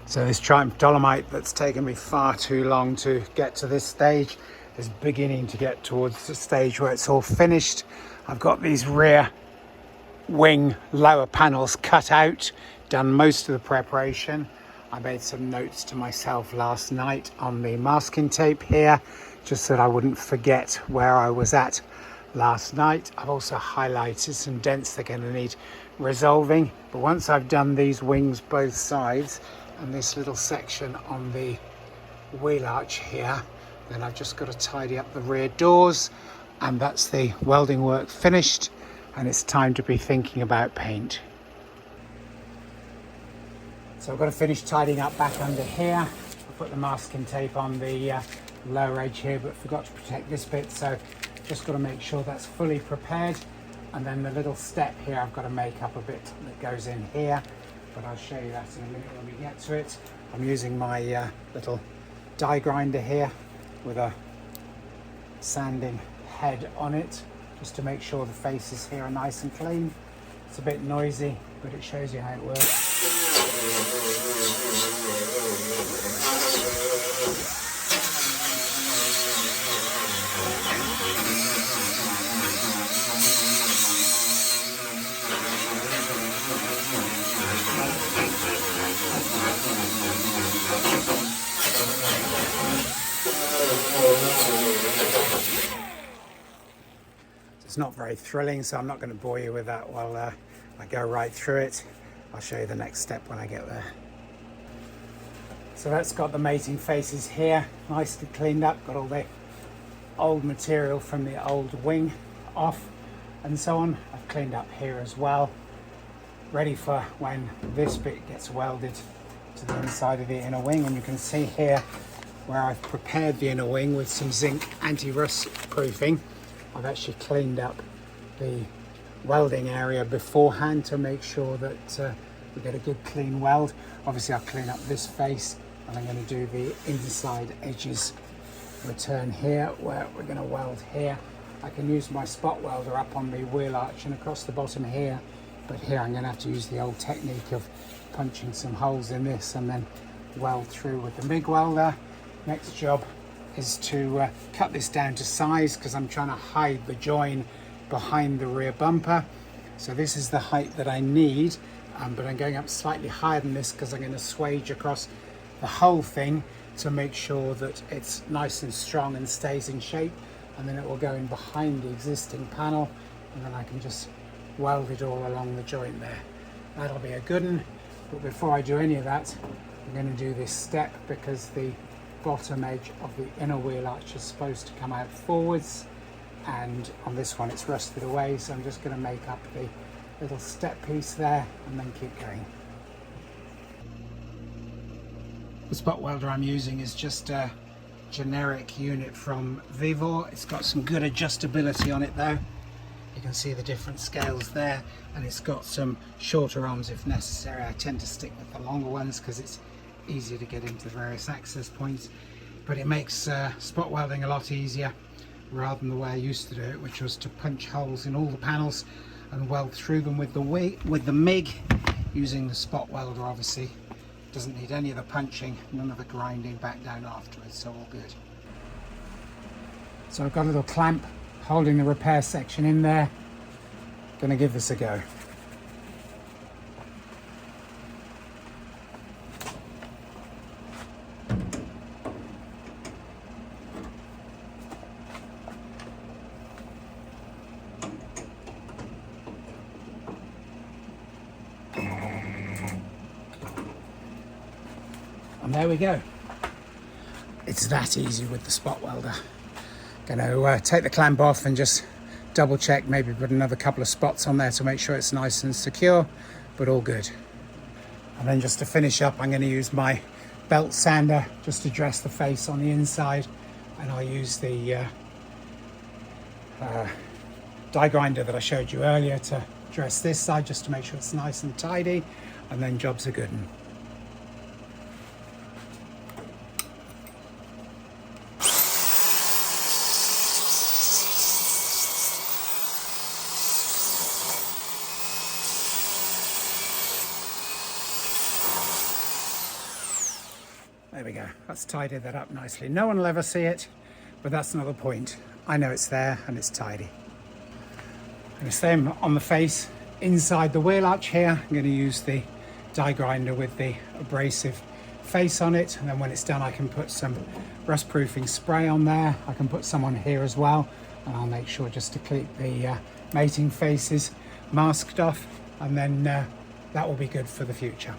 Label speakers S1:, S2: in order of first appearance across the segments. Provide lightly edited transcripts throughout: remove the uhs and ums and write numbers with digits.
S1: So this Triumph Dolomite that's taken me far too long to get to this stage is beginning to get towards the stage where it's all finished. I've got these rear wing lower panels cut out, done most of the preparation. I made some notes to myself last night on the masking tape here, just so that I wouldn't forget where I was at last night. I've also highlighted some dents that are going to need resolving, but once I've done these wings both sides and this little section on the wheel arch here, then I've just got to tidy up the rear doors, and that's the welding work finished, and it's time to be thinking about paint. So I've got to finish tidying up back under here. I put the masking tape on the lower edge here, but forgot to protect this bit, so just got to make sure that's fully prepared. And then the little step here, I've got to make up a bit that goes in here, but I'll show you that in a minute when we get to it. I'm using my little die grinder here with a sanding head on it, just to make sure the faces here are nice and clean. It's a bit noisy, but it shows you how it works. It's not very thrilling, so I'm not going to bore you with that while I go right through it. I'll show you the next step when I get there. So that's got the mating faces here, nicely cleaned up, got all the old material from the old wing off and so on. I've cleaned up here as well, ready for when this bit gets welded to the inside of the inner wing. And you can see here where I've prepared the inner wing with some zinc anti-rust proofing. I've actually cleaned up the welding area beforehand to make sure that we get a good clean weld. Obviously I'll clean up this face, and I'm going to do the inside edges return here where we're going to weld here. I can use my spot welder up on the wheel arch and across the bottom here, but here I'm going to have to use the old technique of punching some holes in this and then weld through with the MIG welder. Next job is to cut this down to size, because I'm trying to hide the join behind the rear bumper. So this is the height that I need, but I'm going up slightly higher than this because I'm going to swage across the whole thing to make sure that it's nice and strong and stays in shape, and then it will go in behind the existing panel, and then I can just weld it all along the joint there. That'll be a good one. But before I do any of that, I'm going to do this step, because the bottom edge of the inner wheel arch is supposed to come out forwards, and on this one it's rusted away, so I'm just going to make up the little step piece there and then keep going. The spot welder I'm using is just a generic unit from Vivor. It's got some good adjustability on it though. You can see the different scales there, and it's got some shorter arms if necessary. I tend to stick with the longer ones because it's easier to get into the various access points, but it makes spot welding a lot easier rather than the way I used to do it, which was to punch holes in all the panels and weld through them with the MIG. Using the spot welder obviously doesn't need any of the punching, none of the grinding back down afterwards, so all good. So I've got a little clamp holding the repair section in there. Gonna give this a go. And there we go. It's that easy with the spot welder. Gonna take the clamp off and just double check, maybe put another couple of spots on there to make sure it's nice and secure, but all good. And then just to finish up, I'm going to use my belt sander just to dress the face on the inside, and I'll use the die grinder that I showed you earlier to dress this side just to make sure it's nice and tidy, and then job's a good one. There we go, that's tidied that up nicely. No one will ever see it, but that's not the point. I know it's there and it's tidy. And the same on the face, inside the wheel arch here, I'm going to use the die grinder with the abrasive face on it, and then when it's done I can put some rust proofing spray on there. I can put some on here as well, and I'll make sure just to keep the mating faces masked off, and then that will be good for the future.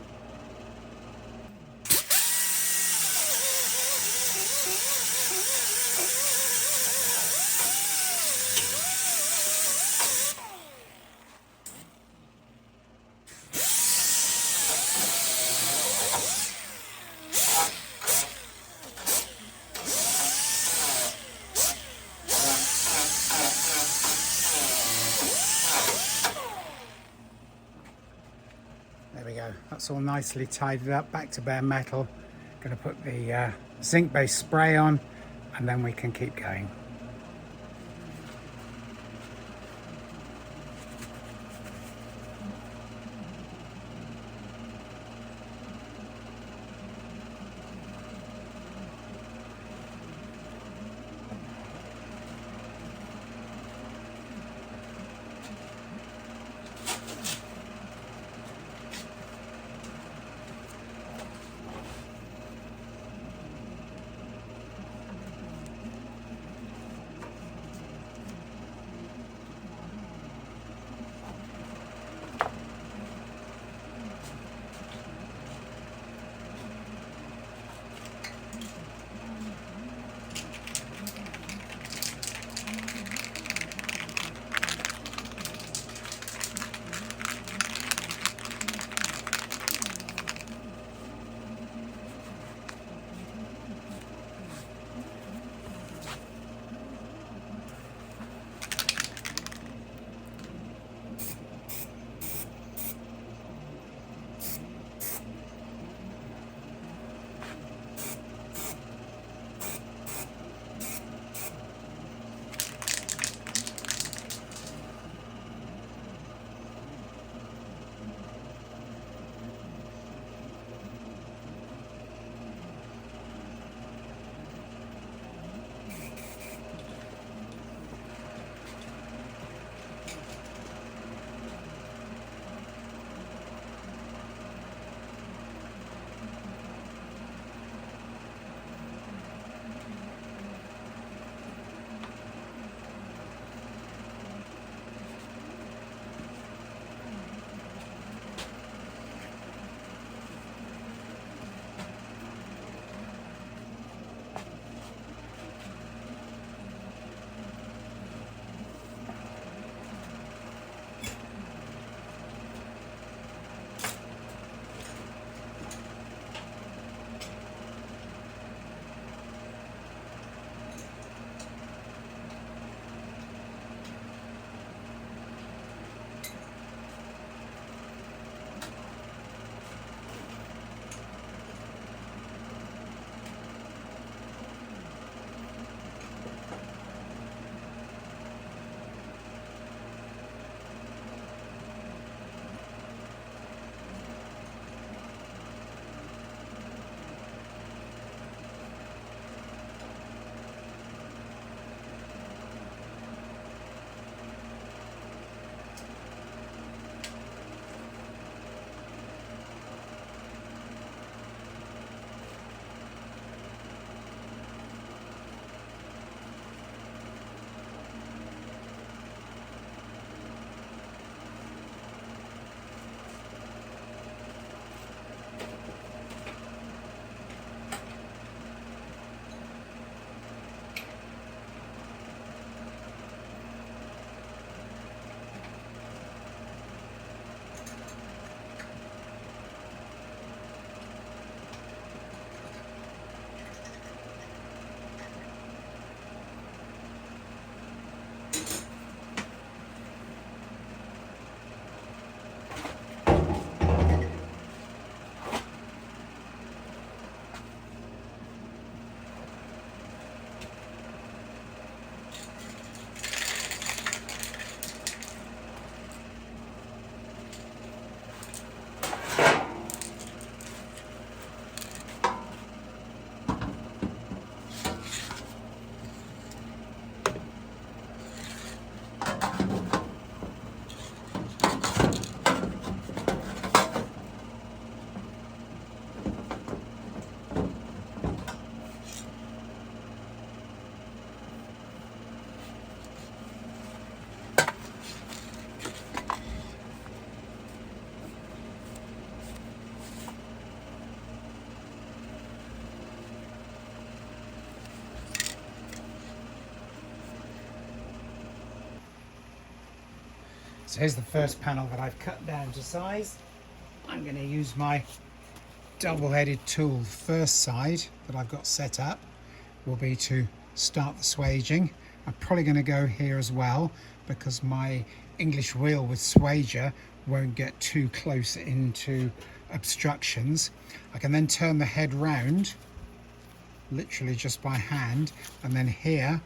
S1: There we go, that's all nicely tidied up, back to bare metal. Going to put the zinc-based spray on, and then we can keep going. So here's the first panel that I've cut down to size. I'm going to use my double-headed tool. First side that I've got set up will be to start the swaging. I'm probably going to go here as well because my English wheel with swager won't get too close into obstructions. I can then turn the head round literally just by hand, and then here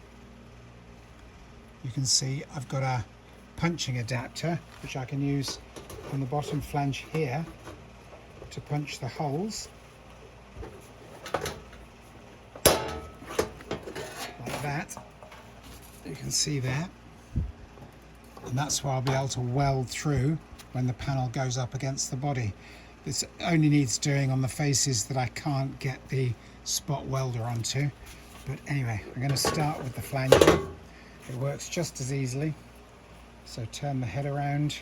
S1: you can see I've got a punching adapter which I can use on the bottom flange here to punch the holes like that. You can see there, and that's where I'll be able to weld through when the panel goes up against the body. This only needs doing on the faces that I can't get the spot welder onto. But anyway, I'm going to start with the flanger. It works just as easily. So turn the head around,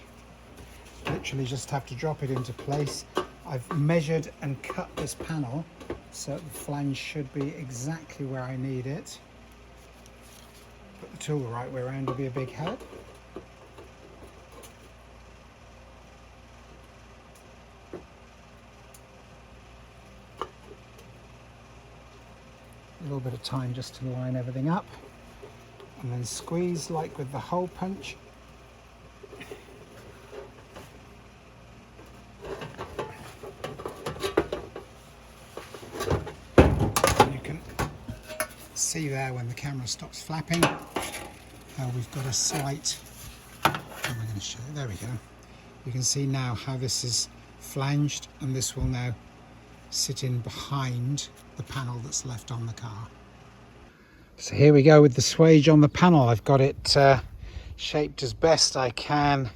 S1: literally just have to drop it into place. I've measured and cut this panel so the flange should be exactly where I need it. Put the tool the right way around will be a big help. A little bit of time just to line everything up, and then squeeze like with the hole punch. And you can see there when the camera stops flapping how we've got a slight, I'm going to show you, there we go. You can see now how this is flanged, and this will now sit in behind the panel that's left on the car. So here we go with the swage on the panel. I've got it shaped as best I can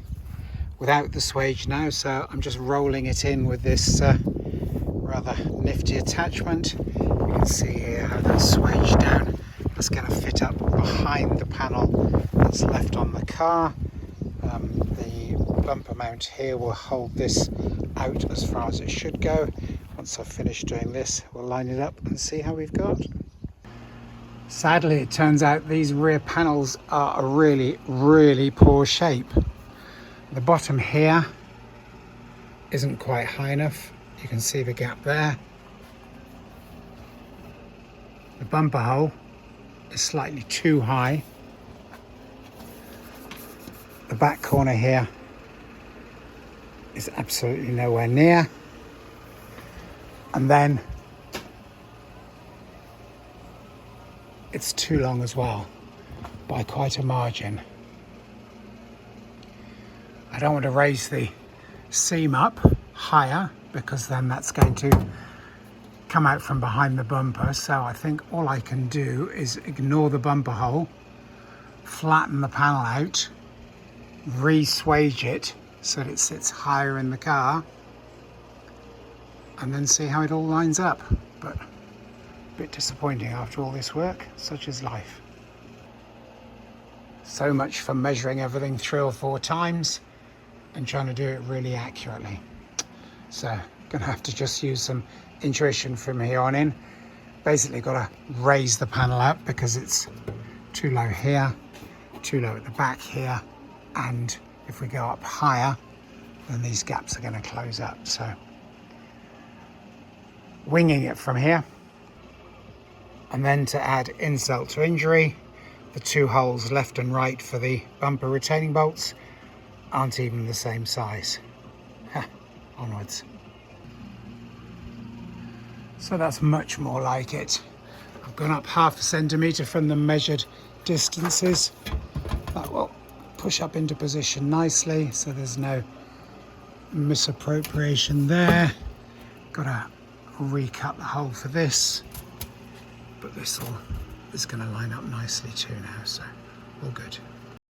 S1: without the swage now, so I'm just rolling it in with this rather nifty attachment. You can see here how that's swaged down. That's going to fit up behind the panel that's left on the car. The bumper mount here will hold this out as far as it should go. Once I've finished doing this, we'll line it up and see how we've got. Sadly, it turns out these rear panels are a really poor shape. The bottom here isn't quite high enough. You can see the gap there. The bumper hole is slightly too high. The back corner here is absolutely nowhere near. And then it's too long as well, by quite a margin. I don't want to raise the seam up higher because then that's going to come out from behind the bumper. So I think all I can do is ignore the bumper hole, flatten the panel out, re-swage it so that it sits higher in the car, and then see how it all lines up. But a bit disappointing after all this work, such is life. So much for measuring everything 3 or 4 times and trying to do it really accurately. So gonna have to just use some intuition from here on in. Basically got to raise the panel up because it's too low here, too low at the back here, and if we go up higher then these gaps are going to close up. So winging it from here. And then to add insult to injury, the 2 holes left and right for the bumper retaining bolts aren't even the same size. Onwards. So that's much more like it. I've gone up 0.5 centimetre from the measured distances. That will push up into position nicely, so there's no misappropriation there. Got to recut the hole for this, but this is going to line up nicely too now, so all good.